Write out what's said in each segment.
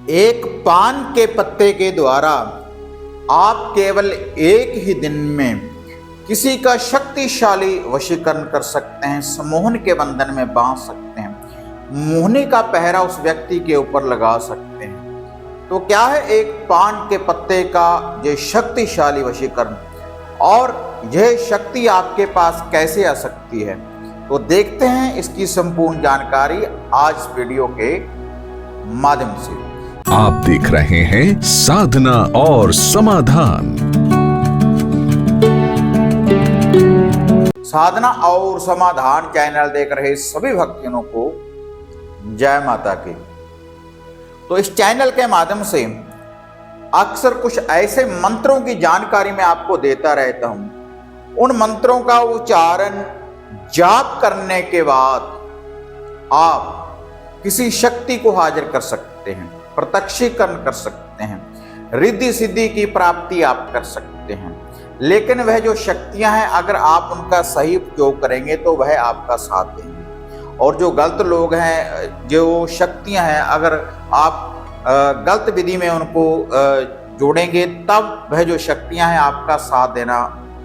एक पान के पत्ते के द्वारा आप केवल एक ही दिन में किसी का शक्तिशाली वशीकरण कर सकते हैं, सम्मोहन के बंधन में बांध सकते हैं, मोहनी का पहरा उस व्यक्ति के ऊपर लगा सकते हैं। तो क्या है एक पान के पत्ते का यह शक्तिशाली वशीकरण, और यह शक्ति आपके पास कैसे आ सकती है, तो देखते हैं इसकी संपूर्ण जानकारी आज वीडियो के माध्यम से। आप देख रहे हैं साधना और समाधान। साधना और समाधान चैनल देख रहे सभी भक्तजनों को जय माता की। तो इस चैनल के माध्यम से अक्सर कुछ ऐसे मंत्रों की जानकारी मैं आपको देता रहता हूं। उन मंत्रों का उच्चारण जाप करने के बाद आप किसी शक्ति को हाजिर कर सकते हैं, प्रत्यक्षीकरण कर सकते हैं, रिद्धि सिद्धि की प्राप्ति आप कर सकते हैं। लेकिन वह जो शक्तियां हैं, अगर आप उनका सही उपयोग करेंगे तो वह आपका साथ देंगे, और जो गलत लोग हैं, जो शक्तियां हैं, अगर आप गलत विधि में उनको जोड़ेंगे तब वह जो शक्तियां हैं आपका साथ देना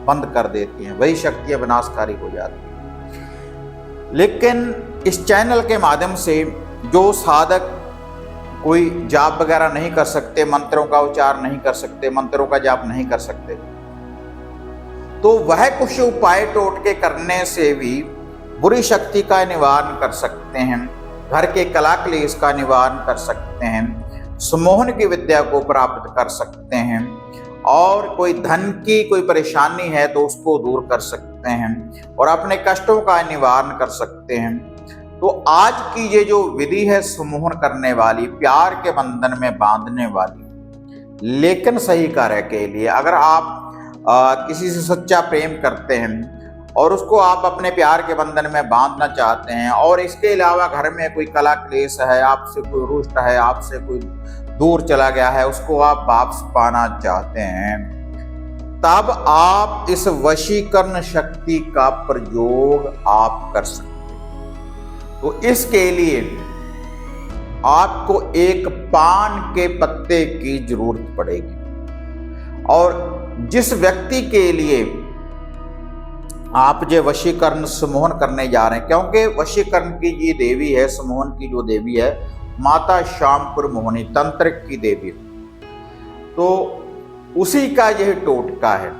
बंद कर देती हैं, वही शक्तियां विनाशकारी हो जाती हैं। लेकिन इस चैनल के माध्यम से जो साधक कोई जाप वगैरह नहीं कर सकते, मंत्रों का उच्चार नहीं कर सकते, मंत्रों का जाप नहीं कर सकते, तो वह कुछ उपाय टोटके करने से भी बुरी शक्ति का निवारण कर सकते हैं, घर के कला क्लेश का निवारण कर सकते हैं, सम्मोहन की विद्या को प्राप्त कर सकते हैं, और कोई धन की कोई परेशानी है तो उसको दूर कर सकते हैं, और अपने कष्टों का निवारण कर सकते हैं। तो आज की ये जो विधि है सम्मोहन करने वाली, प्यार के बंधन में बांधने वाली, लेकिन सही कार्य के लिए, अगर आप किसी से सच्चा प्रेम करते हैं और उसको आप अपने प्यार के बंधन में बांधना चाहते हैं, और इसके अलावा घर में कोई कला क्लेश है, आपसे कोई रुष्ट है, आपसे कोई दूर चला गया है, उसको आप वापस पाना चाहते हैं, तब आप इस वशीकरण शक्ति का प्रयोग आप कर सकते हैं। तो इसके लिए आपको एक पान के पत्ते की जरूरत पड़ेगी, और जिस व्यक्ति के लिए आप जो वशीकरण सम्मोहन करने जा रहे हैं, क्योंकि वशीकरण की ये देवी है, सम्मोहन की जो देवी है माता श्यामपुर मोहिनी तंत्र की देवी, तो उसी का यह टोटका है।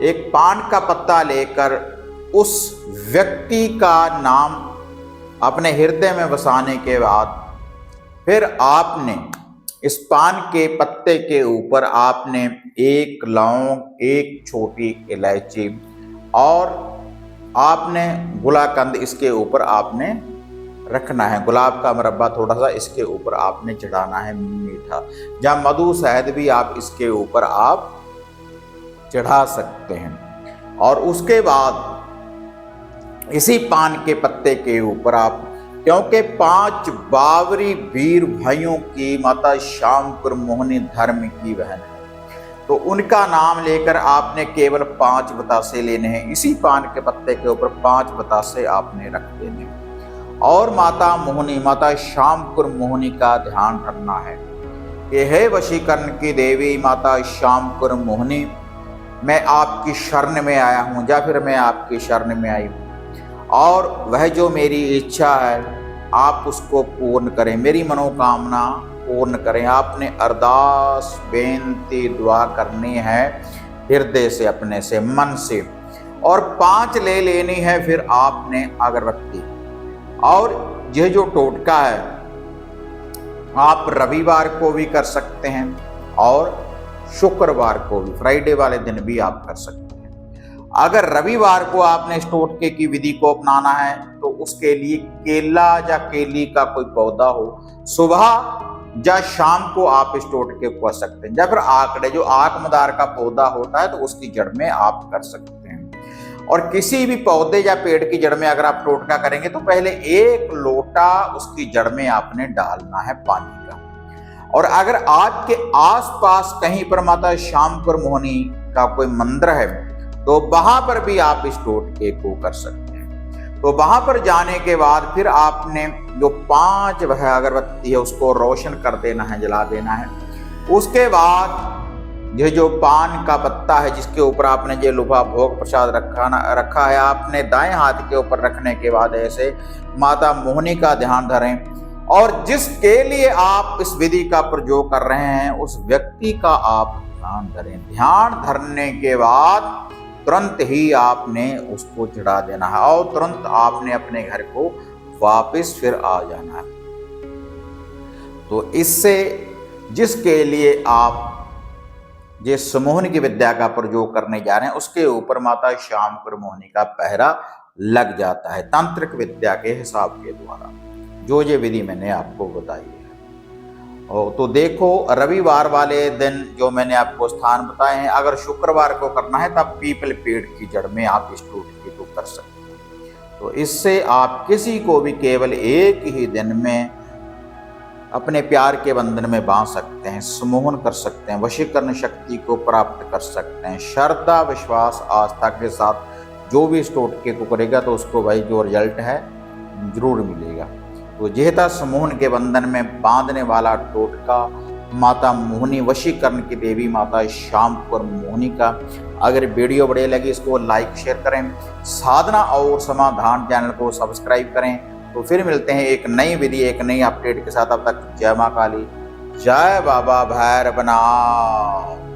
एक पान का पत्ता लेकर उस व्यक्ति का नाम अपने हृदय में बसाने के बाद फिर आपने इस पान के पत्ते के ऊपर आपने एक लौंग, एक छोटी इलायची, और आपने गुलाकंद इसके ऊपर आपने रखना है, गुलाब का मुरब्बा थोड़ा सा इसके ऊपर आपने चढ़ाना है मीठा, या मधु शहद भी आप इसके ऊपर आप चढ़ा सकते हैं। और उसके बाद इसी पान के पत्ते के ऊपर आप, क्योंकि 5 बावरी वीर भाइयों की माता श्यामपुर मोहिनी धर्म की बहन है, तो उनका नाम लेकर आपने केवल 5 बतासे लेने हैं। इसी पान के पत्ते के ऊपर 5 बतासे आपने रख देने हैं, और माता मोहिनी, माता श्यामपुर मोहिनी का ध्यान रखना है कि हे वशीकरण की देवी माता श्यामपुर मोहिनी, मैं आपकी शरण में आया हूँ, या फिर मैं आपकी शरण में आई हूँ, और वह जो मेरी इच्छा है आप उसको पूर्ण करें, मेरी मनोकामना पूर्ण करें। आपने अरदास, बेनती, दुआ करनी है हृदय से, अपने से, मन से, और 5 ले लेनी है फिर आपने अगरबत्ती। और यह जो टोटका है आप रविवार को भी कर सकते हैं, और शुक्रवार को भी, फ्राइडे वाले दिन भी आप कर सकते हैं। अगर रविवार को आपने इस टोटके की विधि को अपनाना है तो उसके लिए केला या केली का कोई पौधा हो, सुबह या शाम को आप इस टोटके को कर सकते हैं, या फिर आकड़े, जो आकमदार का पौधा होता है, तो उसकी जड़ में आप कर सकते हैं। और किसी भी पौधे या पेड़ की जड़ में अगर आप टोटका करेंगे तो पहले 1 लोटा उसकी जड़ में आपने डालना है पानी का। और अगर आपके आसपास कहीं पर माता श्यामपुर मोहिनी का कोई मंदिर है तो वहां पर भी आप इस टोटके को कर सकते हैं। तो वहां पर जाने के बाद फिर आपने जो 5 वह अगरबत्ती है उसको रोशन कर देना है, जला देना है। उसके बाद ये जो पान का पत्ता है जिसके ऊपर आपने ये लुभा भोग प्रसाद रखा है, आपने दाएं हाथ के ऊपर रखने के बाद ऐसे माता मोहिनी का ध्यान धरें, और जिसके लिए आप इस विधि का प्रयोग कर रहे हैं उस व्यक्ति का आप ध्यान धरें। ध्यान धरने के बाद तुरंत ही आपने उसको चढ़ा देना है और तुरंत आपने अपने घर को वापस फिर आ जाना है। तो इससे जिसके लिए आप जिस मोहिनी की विद्या का प्रयोग करने जा रहे हैं उसके ऊपर माता श्यामपुर मोहिनी का पहरा लग जाता है, तांत्रिक विद्या के हिसाब के द्वारा, जो ये विधि मैंने आपको बताई है। और तो देखो, रविवार वाले दिन जो मैंने आपको स्थान बताए हैं, अगर शुक्रवार को करना है तब पीपल पेड़ की जड़ में आप इस टोटके को कर सकते हैं। तो इससे आप किसी को भी केवल एक ही दिन में अपने प्यार के बंधन में बांध सकते हैं, सम्मोहन कर सकते हैं, वशीकरण शक्ति को प्राप्त कर सकते हैं। श्रद्धा, विश्वास, आस्था के साथ जो भी इस टोटके को करेगा तो उसको भाई जो रिजल्ट है जरूर मिलेगा। तो जेहता सम्मोहन के बंधन में बांधने वाला टोटका माता मोहिनी, वशीकरण की देवी माता श्यामपुर मोहिनी का। अगर वीडियो बढ़िया लगी इसको लाइक शेयर करें, साधना और समाधान चैनल को सब्सक्राइब करें। तो फिर मिलते हैं एक नई विधि, एक नई अपडेट के साथ। अब तक जय मां काली, जय बाबा भैरवनाथ।